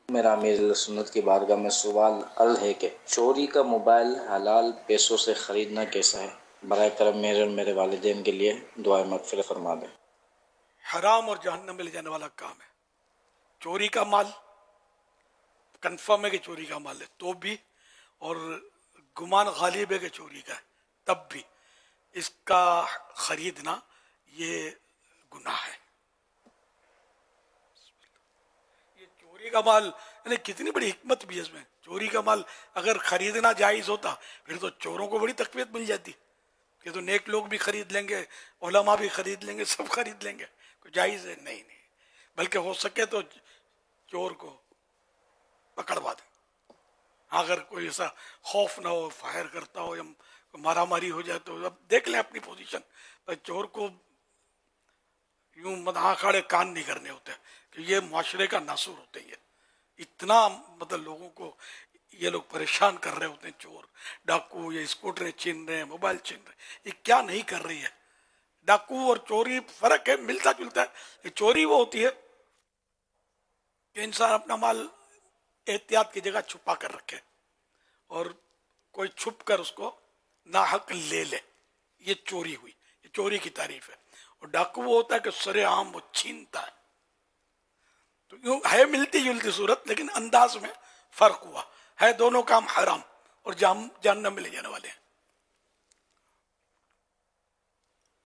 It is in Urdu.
میرا امیر سنت کی بارگاہ میں سوال عرض ہے کہ چوری کا موبائل حلال پیسوں سے خریدنا کیسا ہے؟ برائے کرم میرے اور میرے والدین کے لیے دعائیں مغفرت فرما دیں۔ حرام اور جہنم میں لے جانے والا کام ہے۔ چوری کا مال کنفرم ہے کہ چوری کا مال ہے تو بھی، اور گمان غالب ہے کہ چوری کا ہے تب بھی اس کا خریدنا یہ گناہ ہے۔ یہ چوری کا مال یعنی کتنی بڑی حکمت بھی ہے اس میں۔ چوری کا مال اگر خریدنا جائز ہوتا پھر تو چوروں کو بڑی تقویت مل جاتی کہ تو نیک لوگ بھی خرید لیں گے، علماء بھی خرید لیں گے، سب خرید لیں گے۔ کوئی جائز ہے؟ نہیں، بلکہ ہو سکے تو چور کو پکڑوا دیں۔ اگر کوئی ایسا خوف نہ ہو، فائر کرتا ہو یا مارا ماری ہو جائے تو اب دیکھ لیں اپنی پوزیشن۔ پر چور کو یوں مدہا کھاڑے کان نہیں کرنے ہوتے کہ یہ معاشرے کا ناصور ہوتے ہیں۔ اتنا مطلب لوگوں کو یہ لوگ پریشان کر رہے ہوتے ہیں، چور ڈاکو، یہ اسکوٹریں چھین رہے ہیں، موبائل چھین رہے ہیں، یہ کیا نہیں کر رہی ہے۔ ڈاکو اور چوری فرق ہے، ملتا جلتا ہے۔ چوری وہ ہوتی ہے کہ انسان اپنا مال احتیاط کی جگہ چھپا کر رکھے اور کوئی چھپ کر اس کو ناحق لے لے، یہ چوری ہوئی، یہ چوری کی تعریف ہے۔ اور ڈاکو وہ ہوتا ہے کہ سرے عام وہ چھینتا ہے۔ تو یوں ہے ملتی جلتی صورت، لیکن انداز میں فرق ہوا ہے، دونوں کام حرام اور جہنم میں لے جانے والے ہیں۔